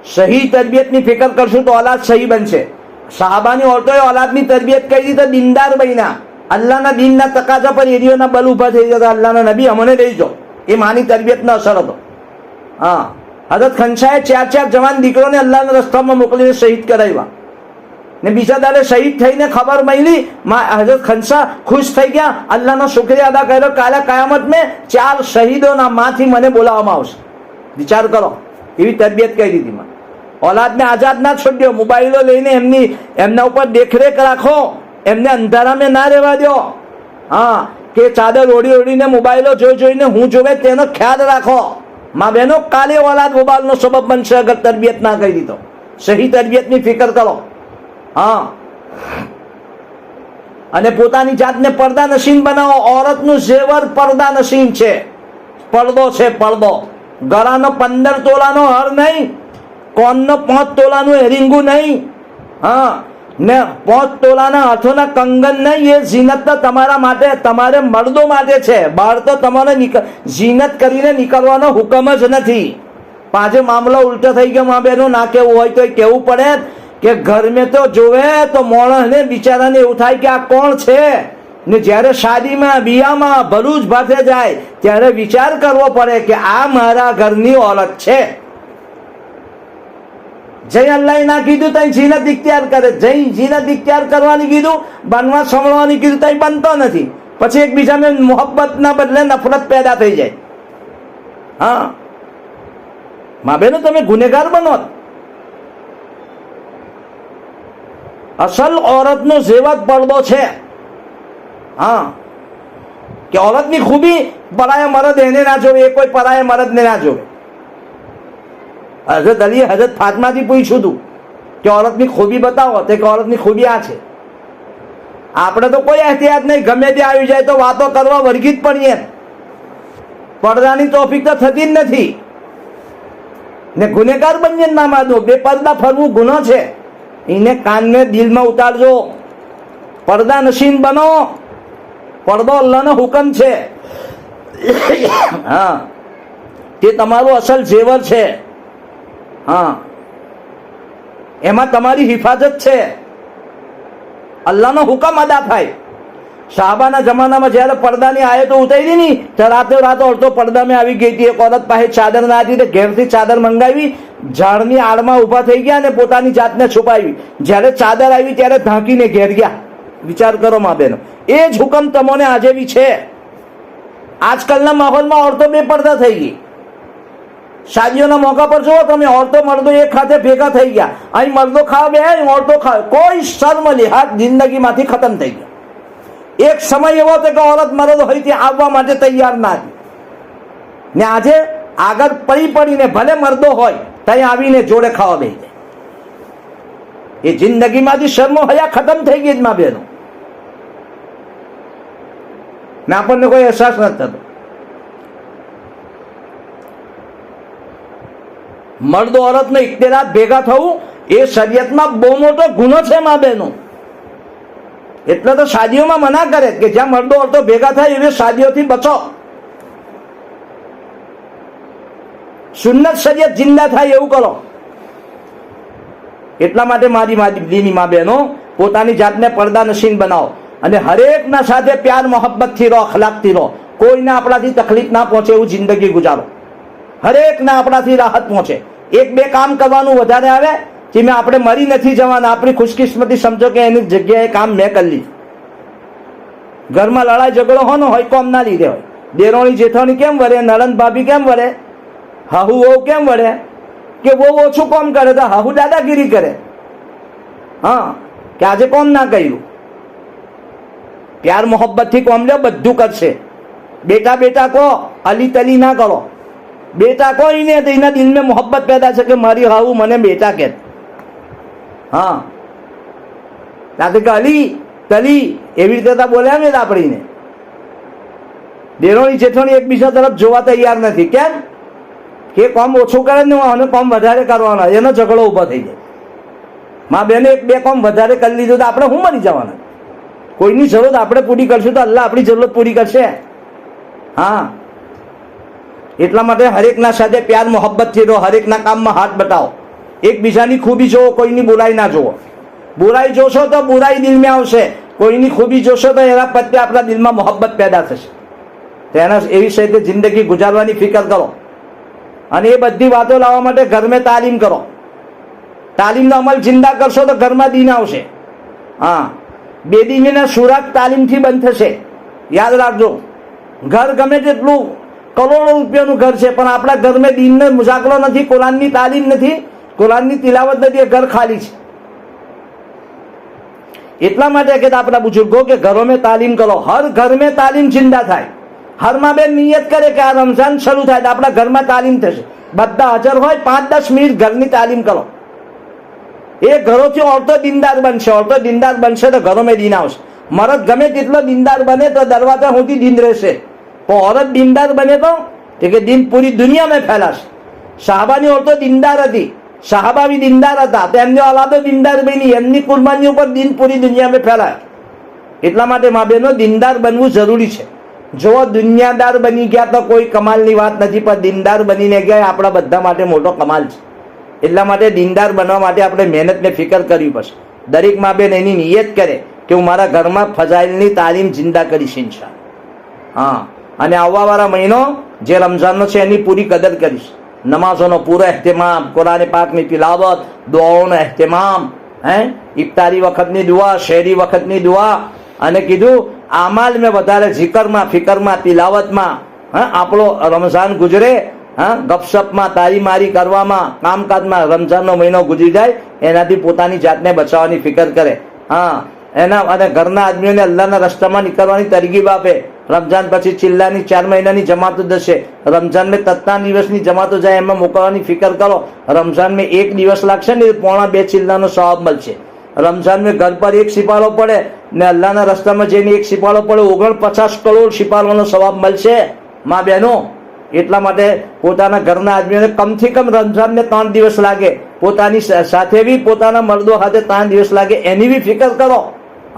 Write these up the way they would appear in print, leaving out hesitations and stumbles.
સહી તરબિયતની ફિકર કરશું તો औलाद સહી બનશે. સાહાબાની औरतोએ औलादની તરબિયત કરી તો દીનદાર બન્યા. અલ્લાહના દીનના તકાજા પર એરીઓના બલ ઉભા થઈ જતા. અલ્લાહના નબી અમને દેજો. એ માની તરબિયતનો અસર હતો. હા, હઝરત ખંસાએ 4 જવાન દીકરોને અલ્લાહના રસ્તામાં મોકલીને શહીદ કરાવ્યા ને બીજા દાડે શહીદ થઈને ખબર મળી. હઝરત ખંસા ખુશ થઈ ગયા, અલ્લાહનો શુક્રિયા અદા કર્યો. કાલે કયામત મેં 4 શહીદોના માંથી મને બોલાવવામાં આવશે. વિચાર કરો, એવી તરબિયત કરી દીધી. औलादને આઝાદ ના છોડ્યો. મોબાઈલો લઈને એમના ઉપર દેખરેખ રાખો. એમને અંધારામાં ના રહેવા દો. હા, કે ચાદર ઓઢીને મોબાઈલો જોઈને હું જોવે તેનો ખ્યાલ રાખો. માં બહેનો, કાલે औलाद મોબાઈલનો સબબ બનશે અગર તરબિયત ના કરી દીધો. સહી તરબિયતની ફિકર કરો. હા, અને પોતાની જાતને પડદા નશીન બનાવો. औरतનું ઝેવર પડદા નશીન છે, પડદો છે, પડદો. ગળાનો 15 તોલાનો હર નહીં, કોનનો 5 તોલાનું એરિંગું નહીં, હા, ને 5 તોલાના હાથોના કંગન નહીં. એ ઝીનત તો તમારા માટે, તમારે મર્દો માટે છે. બહાર તો તમારે ઝીનત કરીને નીકળવાનો હુકમ જ નથી. પાછો મામલો ઉલટો થઈ ગયો. માં બહેનો, ના કેવું હોય તો કેવું પડે કે ઘર મેં તો જોવે તો માણસને બિચારાને એવું થાય કે આ કોણ છે. ને જ્યારે શાદીમાં બિયામાં ભરૂચ ભાથે જાય ત્યારે વિચાર કરવો પડે કે આ મારા ઘરની औरत છે. જય અલ્લાહ ના કીધું તઈ જીનત ઇખ્તિયાર કરે. જય જીનત ઇખ્તિયાર કરવાની કીધું, બનવા સંભળવાની કીધું તઈ બનતો નથી. પછી એકબીજાને મોહબ્બતના બદલે નફરત પેદા થઈ જાય. હા, મા બહેનો, તમે ગુનેગાર બનો. અસલ औरतનો ઝેવત પડદો છે. હા, કે औरतની ખૂબી પરાયા મરદ એને ના જોવે, એ કોઈ પરાયા મરદને ના જોવે. હઝરત અલી હઝરત ફાતમાથી પૂછ્યું હતું કે औरतની ખૂબી બતાવો. તે કે औरतની ખૂબી આ છે. આપણે તો કોઈ એહતિયાત નહીં, ગમે તે આવી જાય તો વાતો કરવા વર્ગી જ પડીએ. પડદાની તોફીક તો થતી જ નથી ને ગુનેગાર બનીએ ના માનો. બેપરદા ફરવું ગુનો છે. એને કાનને દિલમાં ઉતારજો. પડદા નશીન બનો. પડદો અલ્લાહનો હુકમ છે. હા, તે તમારું અસલ ઝેવર છે. હા, એમાં તમારી હિફાજત છે. અલ્લાહનો હુકમ અદા થાય. સાહાબાના જમાનામાં જ્યારે પડદાની આયતો ઉતારી ની તો રાતે ઓરતો પડદામાં આવી ગઈ હતી. એક औरत પાસે ચાદર ના હતી, ઘેરથી ચાદર મંગાવી, ઝાડની આડમાં ઊભા થઈ ગયા અને પોતાની જાતને છુપાવી. જ્યારે ચાદર આવી ત્યારે ઢાંકીને ઘેર ગયા. વિચાર કરો માં બહેનો, એ જ હુકમ તમને આજે બી છે. આજકાલના માહોલમાં औरतो બેપરદા થઈ ગઈ. શાદીઓના મોકા પર જુઓ તમે, औरतो મર્દો એક ખાતે ભેગા થઈ ગયા. અહીં મર્દો ખાવા બે, औरतो ખાવે. કોઈ શર્મ લિહાજ જિંદગીમાંથી ખતમ થઈ ગયા. એક સમય એવો હતો કે औरत મર્દ હોય તે આવવા માટે તૈયાર ના હતી. ને આજે આગળ પડીને ભલે મર્દો હોય ત્યાં આવીને જોડે ખાવા બે જાય. એ જિંદગીમાંથી શર્મો હયા ખતમ થઈ ગઈ જ માં બહેનો. ને આપણને કોઈ અહેસાસ નથી થતો. મર્દ औरतનો ઇખ્તિલાફ ભેગા થવું એ શરીયતમાં બહુ મોટો ગુનો છે માં બહેનો. એટલે તો શાદીઓમાં મના કરે કે જ્યાં મર્દો औरतो ભેગા થાય એવી શાદીઓથી બચો. સુન્નત શરીયત જિંદા થાય એવું કરો. એટલા માટે મારી દીની માં બહેનો, પોતાની જાતને પડદા નશીન બનાવો અને હરેકના સાથે પ્યાર મોહબ્બતથી રહો, અખલાકથી રહો. કોઈને આપણાથી તકલીફ ના પહોંચે એવું જિંદગી ગુજારો. હરેકને આપણાથી રાહત પહોંચે. 1-2 કામ કરવાનું વધારે આવે કે મેં આપણે મરી નથી જવાના. આપણી ખુશકિસ્મતી સમજો કે એની જગ્યાએ કામ મેં કરી લીધું. ઘરમાં લડાઈ ઝઘડો હોય કોમ ના લીધે હોય. દેરોણી જેઠાણી કેમ વળે, નણંદ ભાભી કેમ વળે, હાહુ વહુ કેમ વળે કે બહુ ઓછું કોમ કરે તો હાહુ દાદાગીરી કરે. હા, કે આજે કોમ ના કર્યું. પ્યાર મોહબ્બતથી કોમ લ્યો, બધું કરશે. બેટા કહો, અલી તલી ના કરો. બેટા કહો એને તો એના દિલમાં મોહબ્બત પેદા છે કે મારી હાહુ મને બેટા કે. હા, સાથે કે અલી તલી એવી રીતે બોલ્યા ને આપણીને. દેરોણી જેઠોણી એકબીજા તરફ જોવા તૈયાર નથી. કેમ કે કોમ ઓછું કરે ને અને કોમ વધારે કરવાનો, એનો ઝઘડો ઉભો થઈ જાય. માં બેને 1-2 કોમ વધારે કરી લીધું તો આપણે શું મરી જવાના? કોઈની જરૂરત આપણે પૂરી કરશું તો અલ્લાહ આપણી જરૂરત પૂરી કરશે. હા, એટલા માટે હરેકના સાથે પ્યાર મોહબ્બતથી રહો. હરેકના કામમાં હાથ બતાવો. એકબીજાની ખૂબી જોવો, કોઈની બુરાઈ ના જોવો. બુરાઈ જોશો તો બુરાઈ દિલમાં આવશે, કોઈની ખૂબી જોશો તો એના પ્રત્યે આપણા દિલમાં મોહબ્બત પેદા થશે. તેના એવી રીતે જિંદગી ગુજારવાની ફિકર કરો. અને એ બધી વાતો લાવવા માટે ઘરમાં તાલીમ કરો. તાલીમનો અમલ જિંદા કરશો તો ઘરમાં દીન આવશે. હા, બેદીનીના સુરાગ તાલીમથી બંધ થશે. યાદ રાખજો, ઘર ગમે તેટલું કરોડો રૂપિયાનું ઘર છે, પણ આપણા ઘરમાં દીનનો મુજાકરો નથી, કુરાનની તાલીમ નથી, કુરાનની તિલાવત નથી, એ ઘર ખાલી છે. એટલા માટે કહેતા આપણા બુजुर्गों કે ઘરોમાં તાલીમ કરો. હર ઘર में તાલીમ જિંદા થાય. હરમાં બે નિયત કરે કે આ રમઝાન શરૂ થાય તો આપણા ઘરમાં તાલીમ થશે. બધા હાજર હોય, 5-10 મિનિટ ઘરની તાલીમ કરો. એ ઘરોથી ઓરતો દીનદાર બનશે. ઓરતો દીનદાર બનશે તો ઘરોમાં દીન આવશે. મરદ ગમે તેટલો દીનદાર બને તો દરવાજા સુધી દીન રહેશે, પણ औरत દીનદાર બને તો કે દીન પૂરી દુનિયામાં ફેલાશે. સાહાબાની ઓરતો દીનદાર હતી, સાહાબા બી દીનદાર હતા, તો એમની ઓલાદો દીનદાર બની, એમની કુરબાની ઉપર દીન પૂરી દુનિયામાં ફેલાય. એટલા માટે મા બહેનો દીનદાર બનવું જરૂરી છે. જો દુનિયાદાર બની ગયા તો કોઈ કમાલની વાત નથી, પણ દીનદાર બનીને ગયા આપણા બધા માટે મોટો કમાલ છે. એટલા માટે દીનદાર બનવા માટે આપણે મહેનતને ફિકર કરવી પડશે. દરેક મા બેન એની નિયત કરે કે હું મારા ઘરમાં ફજાઇલની તાલીમ જિંદા કરીશ ઇન્શાઅલ્લાહ. હા, અને આવવાવાળા મહિનો જે રમઝાનનો છે એની પૂરી કદર કરીશ. નમાઝોનો પૂરો એહતમામ, કુરાન પાકની તિલાવત, દુઆઓનો એહતમામ, ઇફતારી વખતની દુઆ, શહેરી વખતની દુઆ, અને કીધું આમાલ મેં વધારે જિકરમાં, ફિકરમાં, તિલાવતમાં આપણો રમઝાન ગુજરે. ગપશપમાં, તારીમારી કરવામાં, કામકાજમાં રમઝાનનો મહિનો ગુજરી જાય, એનાથી પોતાની જાતને બચાવવાની ફિકર કરે. હા, એના અને ઘરના આદમીઓને અલ્લાહના રસ્તામાં નીકળવાની તરગીબ આપે. રમઝાન પછી ચિલ્લાની 4 મહિનાની જમાતો જશે, રમઝાન મેં તત્ના દિવસની જમાતો જાય એમાં મોકલવાની ફિકર કરો. રમઝાન મેં 1 દિવસ લાગશે ને 1.25 ચિલ્લાનો સવાબ મળશે. રમઝાન મેં ઘર પર 1 સિપાળો પડે ને અલ્લાહના રસ્તામાં જઈને 1 સિપાળો પડે, 49 કરોડ સિપાળોનો સવાબ મળશે મા બહેનો. એટલા માટે પોતાના ઘરના આદમીઓને કમથી કમ રમઝાનને 3 દિવસ લાગે, પોતાની સાથે બી પોતાના મર્દો સાથે 3 દિવસ લાગે, એની બી ફિકર કરો.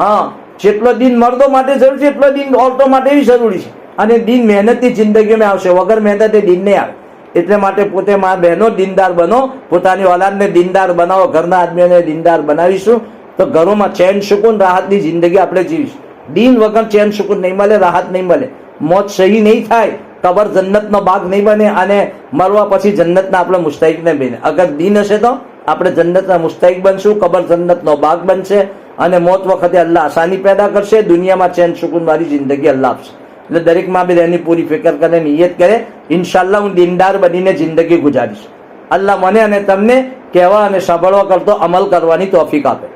હા, જેટલો દિન મર્દો માટે જરૂરી છે એટલો દિન ઓરતો માટે બી જરૂરી છે. અને દિન મહેનતની જિંદગીમાં આવશે, વગર મહેનતે દિન નહીં આવે. એટલે માટે પોતે મા બહેનો દીનદાર બનો, પોતાની ઓલાદને દીનદાર બનાવો, ઘરના આદમીઓને દીનદાર બનાવીશું તો ઘરોમાં ચેન સુકૂન રાહતની જિંદગી આપણે જીવીશું. દીન વગર ચેન સુકૂન નહીં મળે, રાહત નહીં મળે, મોત સહી નહીં થાય, કબર જન્નતનો બાગ નહીં બને, અને મરવા પછી જન્નતના આપણે મુસ્તહિક નહીં બને. અગર દીન હશે તો આપણે જન્નતના મુસ્તહિક બનશું, કબર જન્નતનો બાગ બનશે, અને મોત વખતે અલ્લાહ આસાની પેદા કરશે, દુનિયામાં ચેન સુકૂન વાળી જિંદગી અલ્લાહ આપશે. એટલે દરેક માં બી એની પૂરી ફિકર કરે, નિયત કરે, ઇન્શાલ્લાહ હું દીનદાર બનીને જિંદગી ગુજારીશ. અલ્લાહ મને અને તમને કહેવા અને સાંભળવા કરતો અમલ કરવાની તોફીક આપે.